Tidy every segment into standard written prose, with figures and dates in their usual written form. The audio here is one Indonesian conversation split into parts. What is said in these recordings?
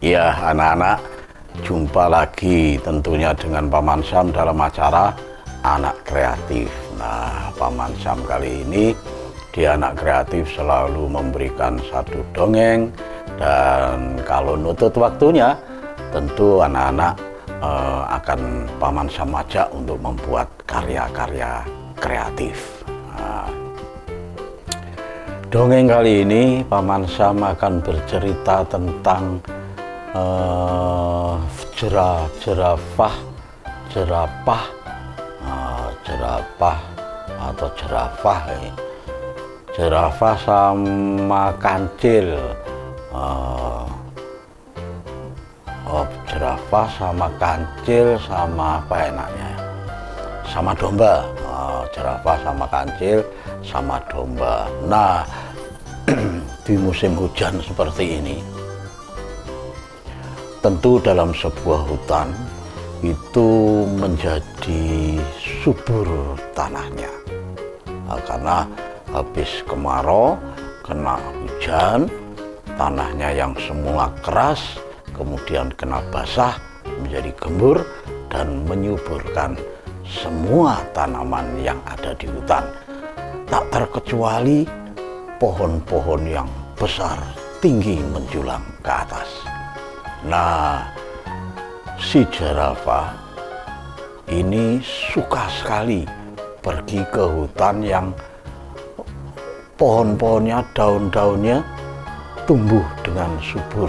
Ya, anak-anak, jumpa lagi tentunya dengan Paman Sam dalam acara Anak Kreatif. Nah, Paman Sam kali ini di Anak Kreatif selalu memberikan satu dongeng, dan kalau nutut waktunya tentu anak-anak akan Paman Sam ajak untuk membuat karya-karya kreatif. Nah, dongeng kali ini Paman Sam akan bercerita tentang jerapah atau jerapah ini. Jerapah sama kancil. Jerapah sama kancil sama apa enaknya? Sama domba. Jerapah sama kancil sama domba. Nah, di musim hujan seperti ini, tentu dalam sebuah hutan itu menjadi subur tanahnya, karena habis kemarau kena hujan, tanahnya yang semula keras kemudian kena basah menjadi gembur dan menyuburkan semua tanaman yang ada di hutan, tak terkecuali pohon-pohon yang besar tinggi menjulang ke atas. Nah, si jerapah ini suka sekali pergi ke hutan yang pohon-pohonnya, daun-daunnya tumbuh dengan subur.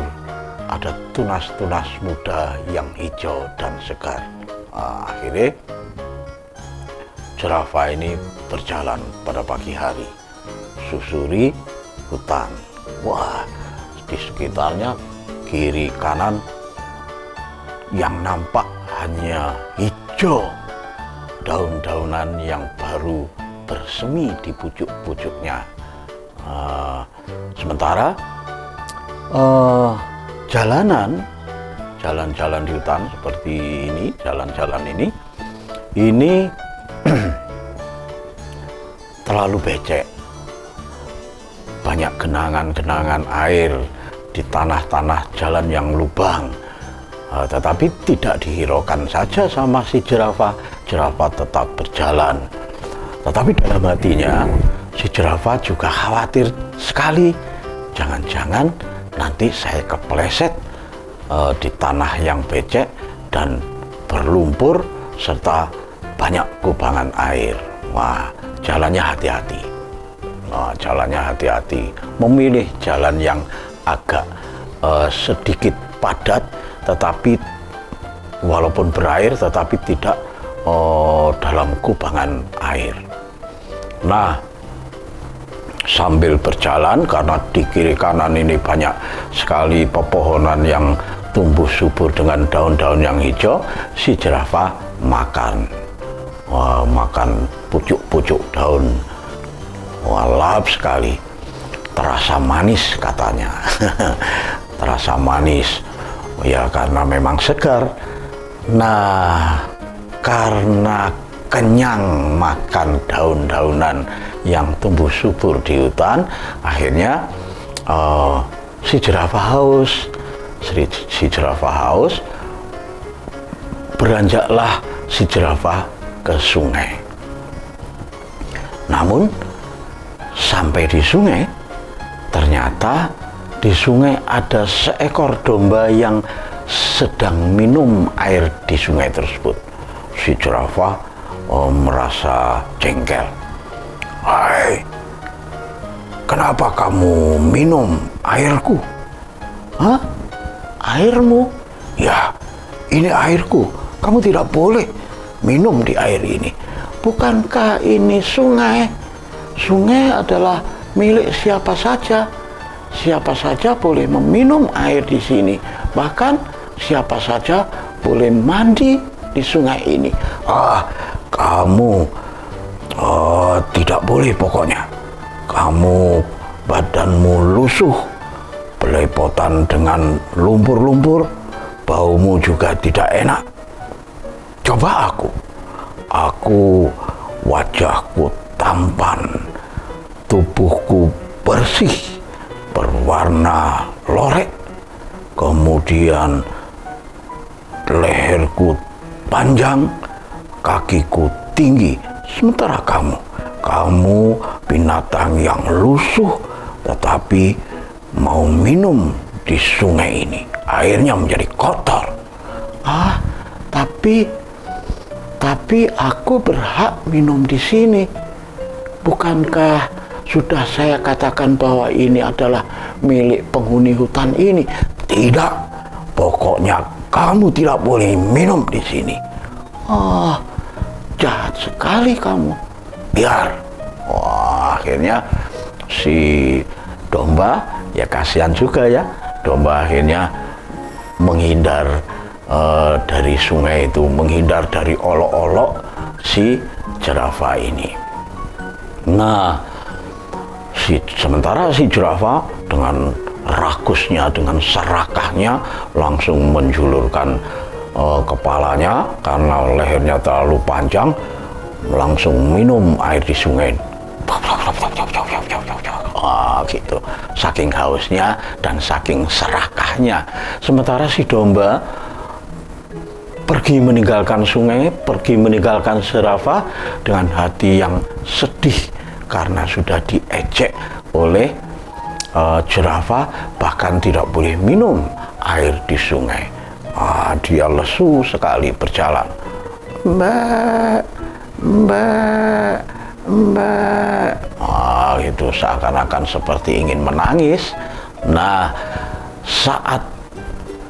Ada tunas-tunas muda yang hijau dan segar. Akhirnya jerapah ini berjalan pada pagi hari, susuri hutan. Wah, di sekitarnya kiri kanan yang nampak hanya hijau, daun-daunan yang baru bersemi di pucuk-pucuknya. Sementara jalan-jalan di hutan seperti ini, jalan-jalan ini terlalu becek, banyak genangan-genangan air di tanah-tanah jalan yang lubang. Tetapi tidak dihiraukan saja sama si jerapah. Jerapah tetap berjalan, tetapi dalam hatinya si jerapah juga khawatir sekali, jangan-jangan nanti saya kepleset di tanah yang becek dan berlumpur serta banyak kubangan air. Wah, jalannya hati-hati. Memilih jalan yang agak sedikit padat, tetapi walaupun berair tetapi tidak dalam kubangan air. Nah, sambil berjalan, karena di kiri kanan ini banyak sekali pepohonan yang tumbuh subur dengan daun-daun yang hijau, si jerapah makan pucuk-pucuk daun. Wah, lahap sekali, terasa manis katanya. Terasa manis, ya karena memang segar. Nah, karena kenyang makan daun-daunan yang tumbuh subur di hutan, akhirnya si jerapah haus. Beranjaklah si jerapah ke sungai. Namun sampai di sungai, ternyata di sungai ada seekor domba yang sedang minum air di sungai tersebut. Si jerapah merasa jengkel. "Hai, kenapa kamu minum airku?" "Hah? Airmu?" "Ya, ini airku. Kamu tidak boleh minum di air ini. Bukankah ini sungai? Sungai adalah milik siapa saja. Siapa saja boleh meminum air di sini. Bahkan siapa saja boleh mandi di sungai ini." Kamu tidak boleh pokoknya. Kamu badanmu lusuh, belepotan dengan lumpur-lumpur, baumu juga tidak enak. Coba aku wajahku tampan, tubuhku bersih, berwarna lorek, kemudian leherku panjang, kakiku tinggi, sementara kamu binatang yang lusuh, tetapi mau minum di sungai ini, airnya menjadi kotor. Tapi aku berhak minum di sini. Bukankah sudah saya katakan bahwa ini adalah milik penghuni hutan ini? Tidak, pokoknya kamu tidak boleh minum di sini. Jahat sekali kamu. Biar. Akhirnya si domba, ya kasihan juga ya, domba akhirnya menghindar dari sungai itu, menghindar dari olok-olok si jerapah ini. Nah, sementara si jerapah dengan rakusnya, dengan serakahnya langsung menjulurkan kepalanya karena lehernya terlalu panjang, langsung minum air di sungai. Gitu, saking hausnya dan saking serakahnya. Sementara si domba pergi meninggalkan sungai, pergi meninggalkan jerapah dengan hati yang sedih karena sudah diejek oleh jerapah, bahkan tidak boleh minum air di sungai. Dia lesu sekali berjalan. Mbak, itu seakan-akan seperti ingin menangis. Nah, saat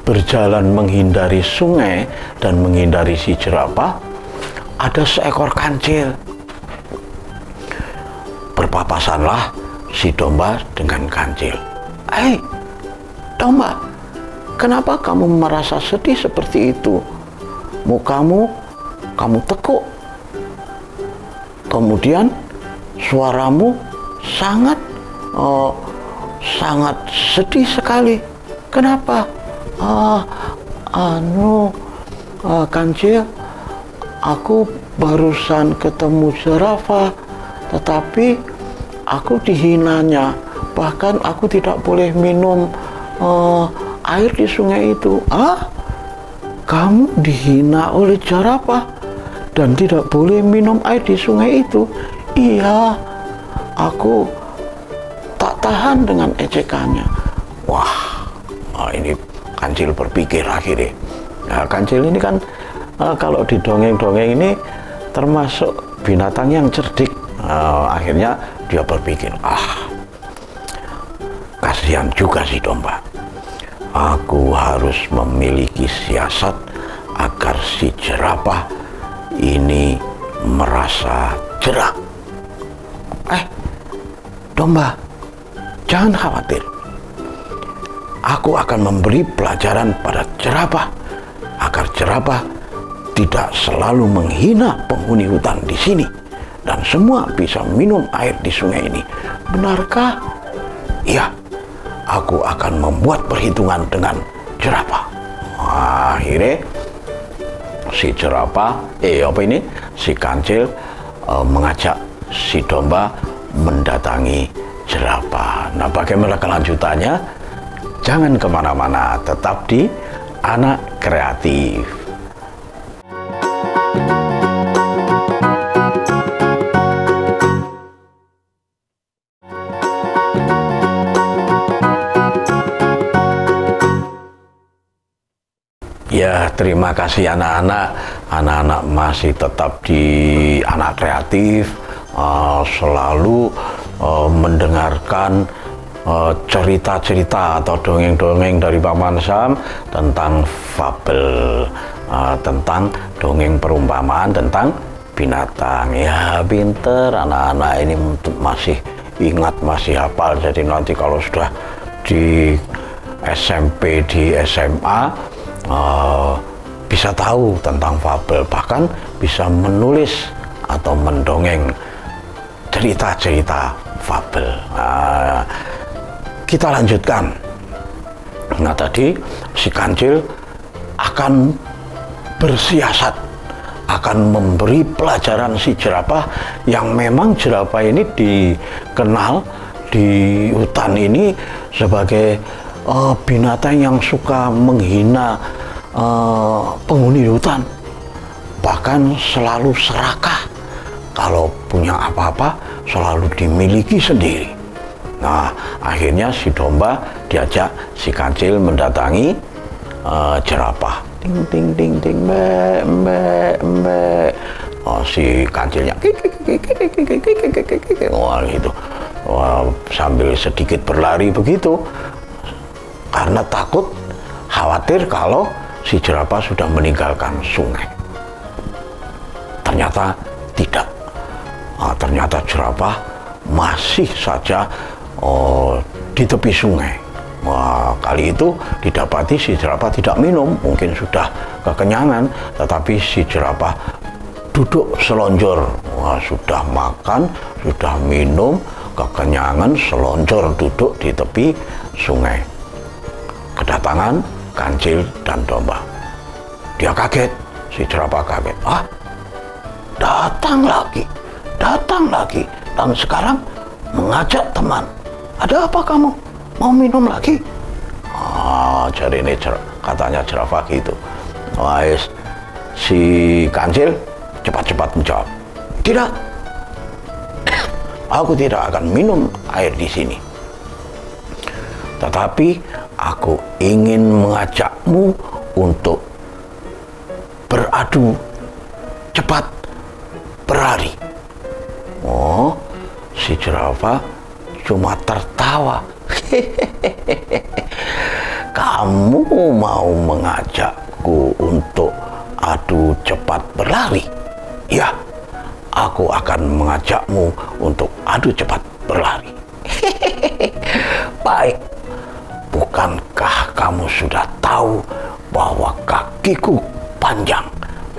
berjalan menghindari sungai dan menghindari si jerapah, ada seekor kancil. Berpapasanlah si domba dengan kancil. Hei, domba, kenapa kamu merasa sedih seperti itu? Mukamu kamu tekuk. Kemudian suaramu sangat sedih sekali. Kenapa? Kancil, aku barusan ketemu jerapah, tetapi aku dihinanya. Bahkan aku tidak boleh minum air di sungai itu. Kamu dihina oleh jerapah dan tidak boleh minum air di sungai itu? Iya, aku tak tahan dengan ejekannya. Ini kancil berpikir akhirnya. Nah, kancil ini kan kalau di dongeng-dongeng ini termasuk binatang yang cerdik. Akhirnya dia berpikir, kasihan juga si domba. Aku harus memiliki siasat agar si jerapah ini merasa jera. Domba, jangan khawatir. Aku akan memberi pelajaran pada jerapah agar jerapah tidak selalu menghina penghuni hutan di sini dan semua bisa minum air di sungai ini. Benarkah? Iya, aku akan membuat perhitungan dengan jerapah. Akhirnya si jerapah, si kancil mengajak si domba mendatangi jerapah. Nah, bagaimana kelanjutannya? Jangan kemana-mana, tetap di Anak Kreatif. Ya, terima kasih anak-anak. Anak-anak masih tetap di Anak Kreatif, selalu mendengarkan cerita-cerita atau dongeng-dongeng dari Paman Sam tentang fabel, tentang dongeng perumpamaan tentang binatang. Ya, pinter anak-anak ini masih ingat, masih hafal. Jadi nanti kalau sudah di SMP, di SMA, bisa tahu tentang fabel, bahkan bisa menulis atau mendongeng cerita-cerita fabel. Kita lanjutkan. Nah, tadi si kancil akan bersiasat, akan memberi pelajaran si jerapah, yang memang jerapah ini dikenal di hutan ini sebagai binatang yang suka menghina penghuni hutan, bahkan selalu serakah, kalau punya apa-apa selalu dimiliki sendiri. Nah, akhirnya si domba diajak si kancil mendatangi jerapah. Ting ting ting ting, mbek mbek mbek. Si kancilnya wah gitu, sambil sedikit berlari begitu, karena takut, khawatir kalau si jerapah sudah meninggalkan sungai. Ternyata tidak. Ternyata jerapah masih saja di tepi sungai. Kali itu didapati si jerapah tidak minum, mungkin sudah kekenyangan, tetapi si jerapah duduk selonjor. Sudah makan, sudah minum, kekenyangan, selonjor duduk di tepi sungai. Kedatangan kancil dan domba. Dia kaget, si jerapah kaget. Datang lagi, dan sekarang mengajak teman. Ada apa kamu? Mau minum lagi? Jadi ini katanya jerapah gitu. Si kancil cepat-cepat menjawab, tidak, aku tidak akan minum air di sini. Tetapi aku ingin mengajakmu untuk beradu cepat berlari. Si jerapah cuma tertawa. Kamu mau mengajakku untuk adu cepat berlari? Ya, aku akan mengajakmu untuk adu cepat berlari. Baik, bukankah kamu sudah tahu bahwa kakiku panjang,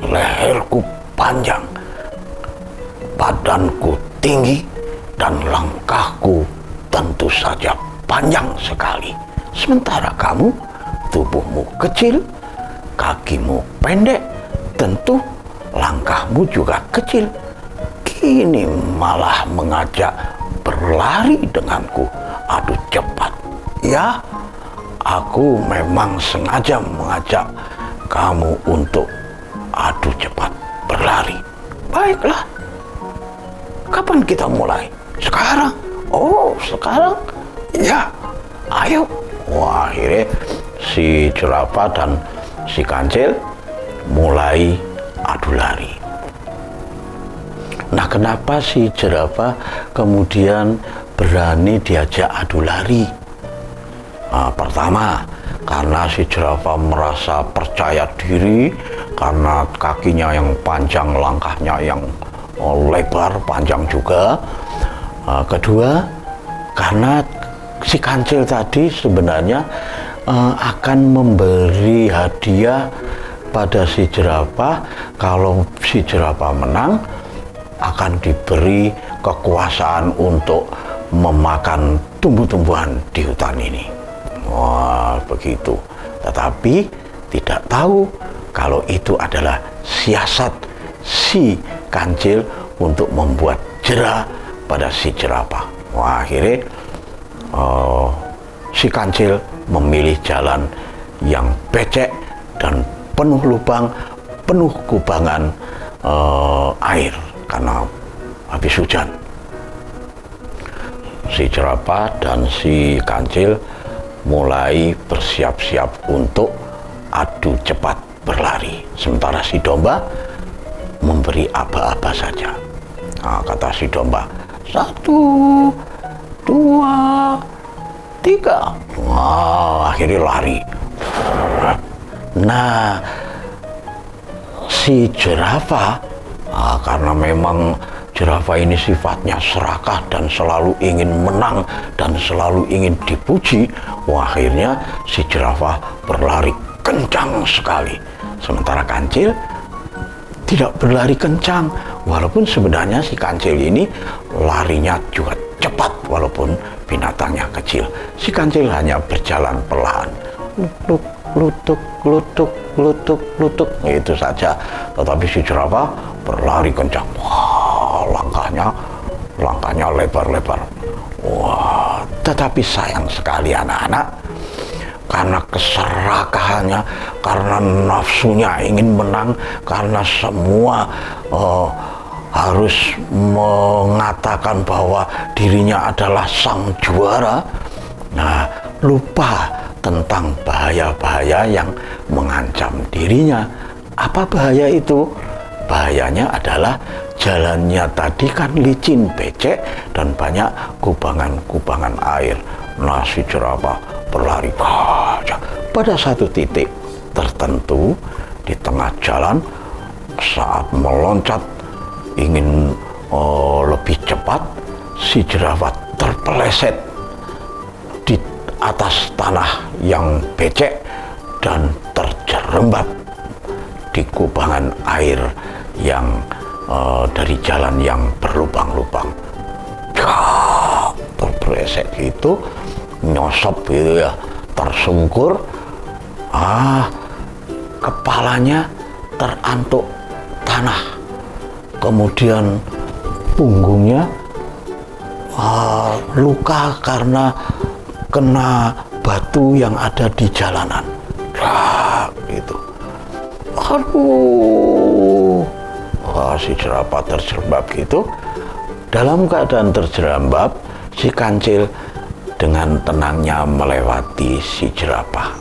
leherku panjang, badanku tinggi, dan langkahku tentu saja panjang sekali. Sementara kamu, tubuhmu kecil, kakimu pendek, tentu langkahmu juga kecil. Kini malah mengajak berlari denganku adu cepat. Ya, aku memang sengaja mengajak kamu untuk adu cepat berlari. Baiklah, kapan kita mulai? Sekarang? Oh, sekarang? Ya, ayo. Akhirnya si jerapah dan si kancil mulai adu lari. Nah, kenapa si jerapah kemudian berani diajak adu lari? Pertama, karena si jerapah merasa percaya diri, karena kakinya yang panjang, langkahnya yang lebar, panjang juga. Kedua, karena si kancil tadi sebenarnya akan memberi hadiah pada si jerapah. Kalau si jerapah menang, akan diberi kekuasaan untuk memakan tumbuh-tumbuhan di hutan ini. Wah, begitu. Tetapi tidak tahu kalau itu adalah siasat si kancil untuk membuat jera pada si jerapah. Wah, akhirnya si kancil memilih jalan yang becek dan penuh lubang, penuh kubangan air karena habis hujan. Si jerapah dan si kancil mulai bersiap-siap untuk adu cepat berlari. Sementara si domba memberi aba-aba saja. Kata si domba, 1, 2, 3. Akhirnya lari. Nah, si jerapah, karena memang jerapah ini sifatnya serakah dan selalu ingin menang dan selalu ingin dipuji, akhirnya si jerapah berlari kencang sekali. Sementara kancil tidak berlari kencang, walaupun sebenarnya si kancil ini larinya juga cepat walaupun binatangnya kecil. Si kancil hanya berjalan perlahan, lutuk, lutuk, lutuk, lutuk, lutuk, itu saja. Tetapi si jerapah berlari kencang. Wah, langkahnya lebar-lebar. Wah, tetapi sayang sekali anak-anak, karena keserakahannya, karena nafsunya ingin menang, karena semua harus mengatakan bahwa dirinya adalah sang juara. Nah, lupa tentang bahaya-bahaya yang mengancam dirinya. Apa bahaya itu? Bahayanya adalah jalannya tadi kan licin, becek, dan banyak kubangan-kubangan air. Nah, si jerapah berlari saja. Pada satu titik tertentu di tengah jalan, saat meloncat ingin lebih cepat, si jerapah terpeleset di atas tanah yang becek dan terjerembab di kubangan air yang dari jalan yang berlubang-lubang. Terpeleset gitu, nyosop gitu ya, tersungkur, kepalanya terantuk tanah, kemudian punggungnya luka karena kena batu yang ada di jalanan. Gitu. Aduh, si jerapah terjerembab gitu. Dalam keadaan terjerembab, si kancil dengan tenangnya melewati si jerapah.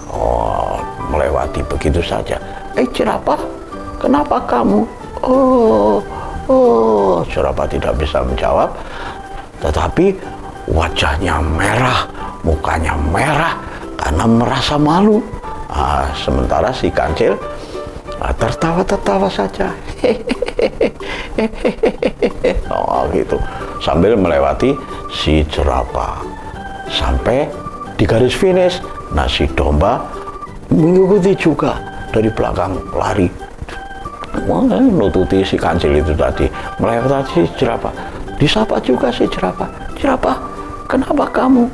Melewati begitu saja. Jerapah, kenapa kamu? Jerapah tidak bisa menjawab, tetapi wajahnya merah, mukanya merah karena merasa malu. Sementara si kancil tertawa-tertawa saja. Gitu, sambil melewati si jerapah sampai di garis finish. Nah, si domba mengikuti juga dari belakang lari, nututi si kancil itu tadi, melewati si jerapah. Disapa juga si jerapah, jerapah, kenapa kamu?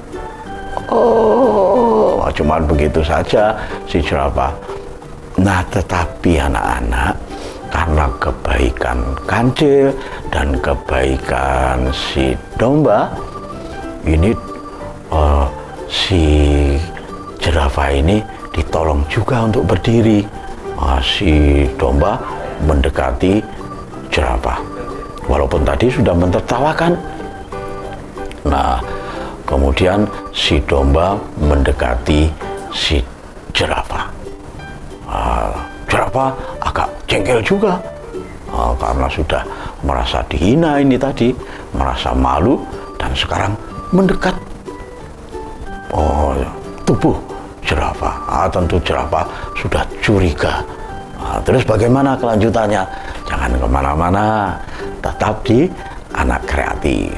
Cuman begitu saja si jerapah. Nah, tetapi anak-anak, karena kebaikan kancil dan kebaikan si domba, ini si jerapah ini ditolong juga untuk berdiri. Si domba mendekati jerapah, walaupun tadi sudah mentertawakan. Nah, kemudian si domba mendekati si jerapah. Jerapah agak jengkel juga, karena sudah merasa dihina ini tadi, merasa malu, dan sekarang mendekat tubuh jerapah. Tentu jerapah sudah curiga. Terus bagaimana kelanjutannya? Jangan kemana-mana, tetap di Anak Kreatif.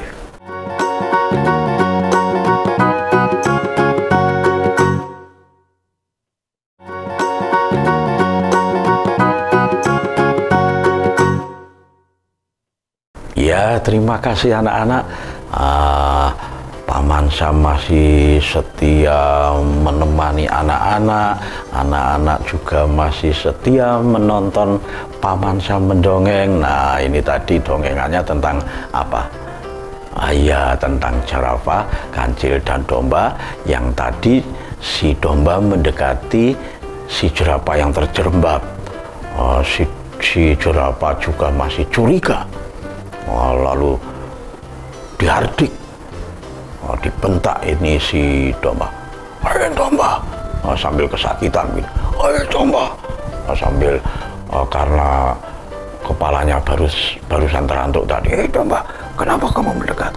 Ya, terima kasih anak-anak. Paman Sam masih setia menemani anak-anak. Anak-anak juga masih setia menonton Paman Sam mendongeng. Nah, ini tadi dongengannya tentang apa? Ya, tentang jerapah, kancil, dan domba. Yang tadi si domba mendekati si jerapah yang terjerembab. Si jerapah juga masih curiga. Lalu dihardik, dibentak ini si domba. Ayo domba, sambil kesakitan. Ayo domba, sambil karena kepalanya barusan terantuk tadi. Domba, kenapa kamu mendekat?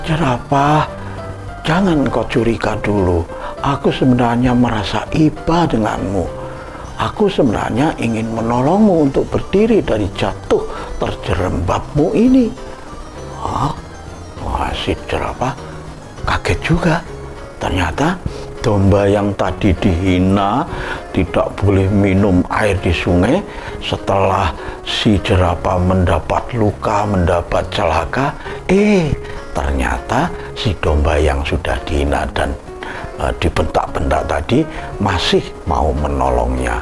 Jerapah, jangan kau curiga dulu. Aku sebenarnya merasa iba denganmu. Aku sebenarnya ingin menolongmu untuk berdiri dari jatuh terjerembabmu ini. Si jerapah kaget juga. Ternyata domba yang tadi dihina tidak boleh minum air di sungai, setelah si jerapah mendapat luka, mendapat celaka, ternyata si domba yang sudah dihina dan dibentak-bentak tadi masih mau menolongnya.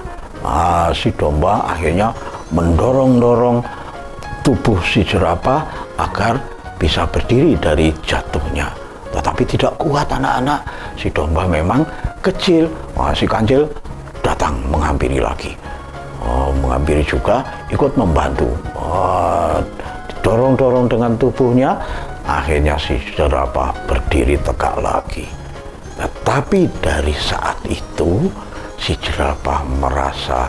Si domba akhirnya mendorong-dorong tubuh si jerapah agar bisa berdiri dari jatuhnya. Tetapi tidak kuat anak-anak. Si domba memang kecil, si Kancil datang menghampiri lagi, menghampiri juga, ikut membantu, dorong-dorong dengan tubuhnya. Akhirnya si jerapah berdiri tegak lagi. Tapi dari saat itu si jerapah merasa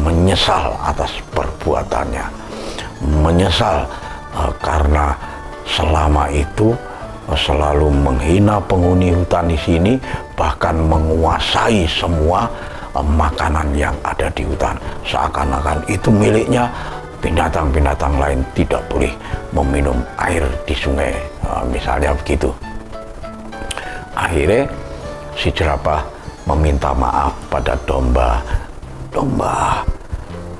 menyesal atas perbuatannya, menyesal karena selama itu selalu menghina penghuni hutan di sini, bahkan menguasai semua makanan yang ada di hutan, seakan-akan itu miliknya. Binatang-binatang lain tidak boleh meminum air di sungai, misalnya begitu. Akhirnya si jerapah meminta maaf pada domba. Domba,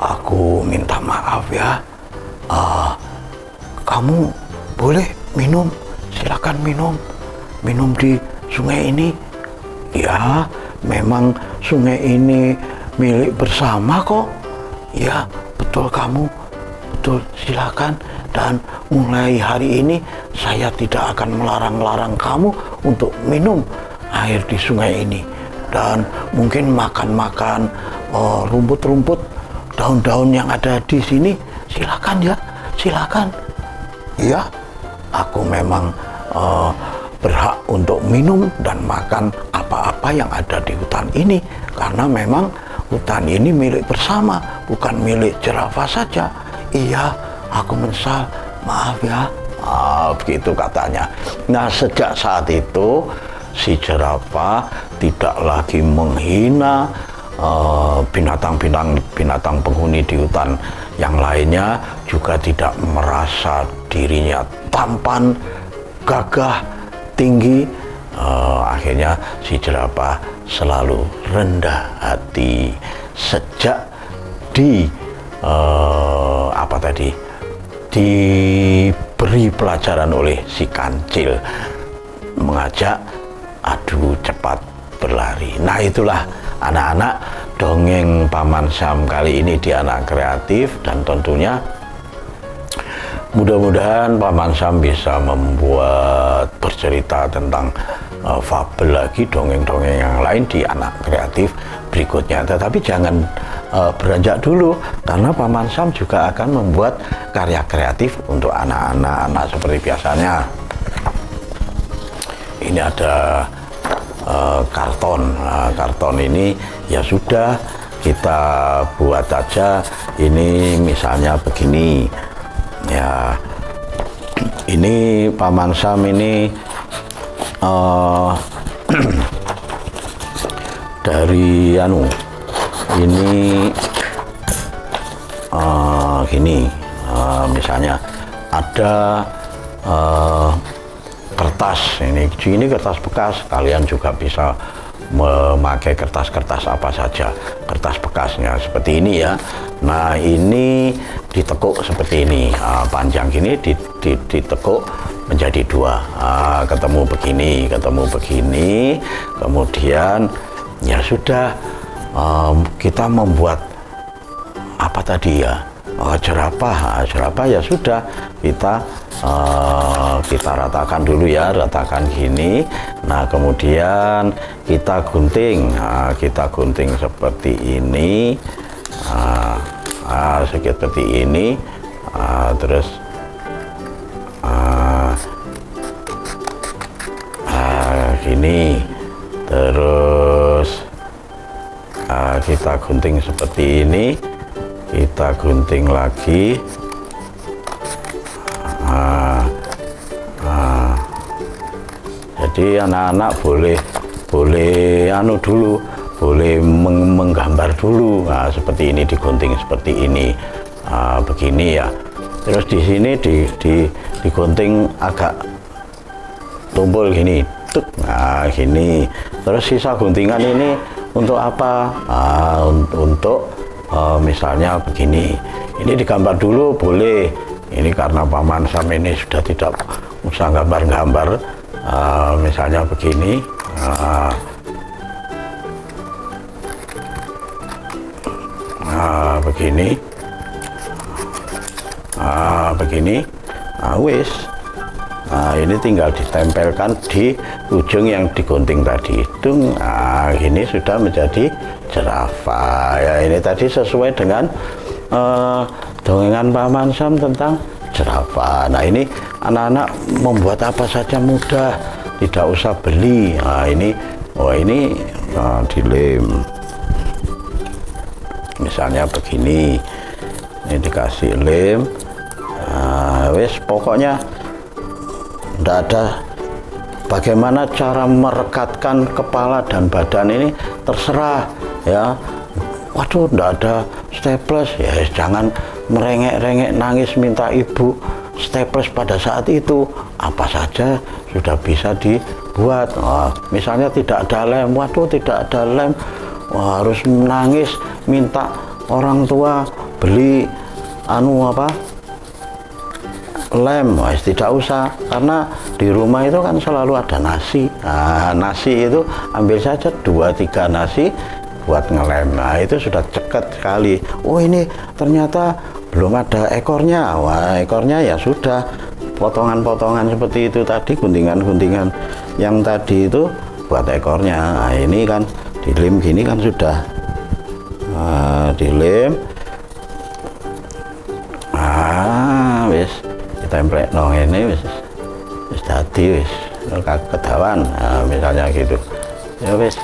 aku minta maaf ya, kamu boleh minum, silakan minum di sungai ini. Ya, memang sungai ini milik bersama kok. Ya, betul kamu, betul, silakan. Dan mulai hari ini saya tidak akan melarang-larang kamu untuk minum air di sungai ini. Dan mungkin makan-makan rumput-rumput, daun-daun yang ada di sini, silakan ya, silakan. Iya, aku memang berhak untuk minum dan makan apa-apa yang ada di hutan ini, karena memang hutan ini milik bersama, bukan milik jerapah saja. Iya, aku menyesal, maaf ya. Begitu katanya. Nah, sejak saat itu si jerapah tidak lagi menghina binatang penghuni di hutan yang lainnya, juga tidak merasa dirinya tampan, gagah, tinggi. Akhirnya si jerapah selalu rendah hati sejak diberi pelajaran oleh si Kancil, mengajak adu cepat berlari. Nah, itulah anak-anak, dongeng Paman Sam kali ini di Anak Kreatif, dan tentunya mudah-mudahan Paman Sam bisa membuat bercerita tentang fabel lagi, dongeng-dongeng yang lain di Anak Kreatif berikutnya. Tetapi jangan beranjak dulu, karena Paman Sam juga akan membuat karya kreatif untuk anak-anak seperti biasanya. Ini ada karton. Karton ini ya sudah, kita buat aja. Ini misalnya begini ya, ini Paman Sam ini dari ini gini, misalnya ada kertas, ini kertas bekas. Kalian juga bisa memakai kertas-kertas apa saja, kertas bekasnya seperti ini ya. Nah, ini ditekuk seperti ini, panjang gini, ditekuk menjadi dua, ketemu begini, kemudian ya sudah, kita membuat apa tadi ya, jerapah ya sudah, kita ratakan dulu ya, ratakan gini. Nah, kemudian kita gunting, seperti ini, seperti ini, terus gini, terus kita gunting seperti ini, kita gunting lagi. Jadi anak-anak boleh dulu, boleh menggambar dulu. Nah, seperti ini, digunting seperti ini, begini ya. Terus di sini digunting agak tumpul gini, nah gini. Terus sisa guntingan ini untuk apa? Untuk misalnya begini. Ini digambar dulu boleh. Ini karena Paman Sam ini sudah tidak usah gambar-gambar. Misalnya begini, begini, wis. Nah, ini tinggal ditempelkan di ujung yang digunting tadi. Dung. Nah, ini sudah menjadi jerapah. Ya, ini tadi sesuai dengan dongengan Paman Sam tentang jerapah. Nah, ini anak-anak membuat apa saja mudah, tidak usah beli. Nah, ini ini dilem. Misalnya begini. Ini dikasih lem. Nah, wes pokoknya tidak ada bagaimana cara merekatkan kepala dan badan ini terserah ya. Waduh, tidak ada staples ya, jangan merengek-rengek nangis minta ibu staples pada saat itu. Apa saja sudah bisa dibuat. Misalnya tidak ada lem, waduh tidak ada lem, harus menangis minta orang tua beli lem. Tidak usah, karena di rumah itu kan selalu ada nasi. Nah, nasi itu ambil saja 2-3 nasi buat ngelem. Nah, itu sudah cekat sekali. Oh, ini ternyata belum ada ekornya. Wah, ekornya ya sudah potongan-potongan seperti itu tadi, guntingan-guntingan yang tadi itu buat ekornya. Nah, ini kan dilem gini kan sudah dilem. Wis template nong ini wis tadi wis kedawan. Nah, misalnya gitu ya wis.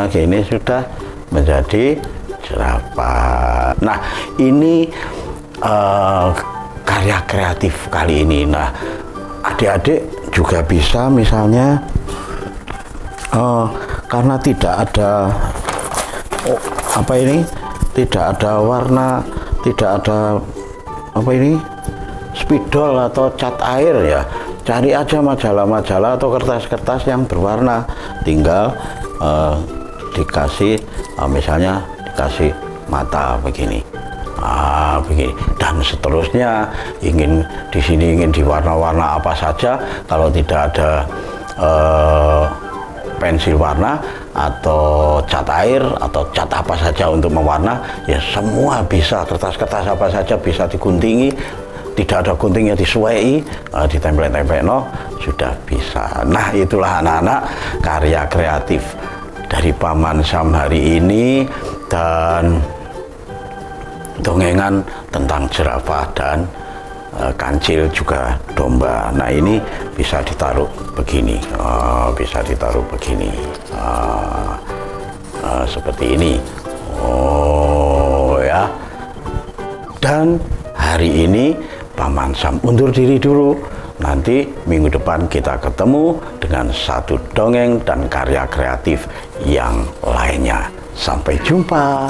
Gini sudah menjadi jerapah. Nah, ini karya kreatif kali ini. Nah, adik-adik juga bisa misalnya karena tidak ada tidak ada warna, tidak ada spidol atau cat air ya, cari aja majalah-majalah atau kertas-kertas yang berwarna, tinggal dikasih misalnya dikasih mata begini, begini, dan seterusnya. Ingin di sini ingin diwarna-warna apa saja, kalau tidak ada pensil warna atau cat air atau cat apa saja untuk mewarna, ya semua bisa. Kertas-kertas apa saja bisa diguntingi, tidak ada guntingnya disuai, ditempel-tempel sudah bisa. Nah, itulah anak-anak karya kreatif dari Paman Sam hari ini, dan dongengan tentang jerapah dan kancil juga domba. Nah, ini bisa ditaruh begini, bisa ditaruh begini, seperti ini. Ya. Dan hari ini Paman Sam undur diri dulu. Nanti minggu depan kita ketemu dengan satu dongeng dan karya kreatif yang lainnya. Sampai jumpa.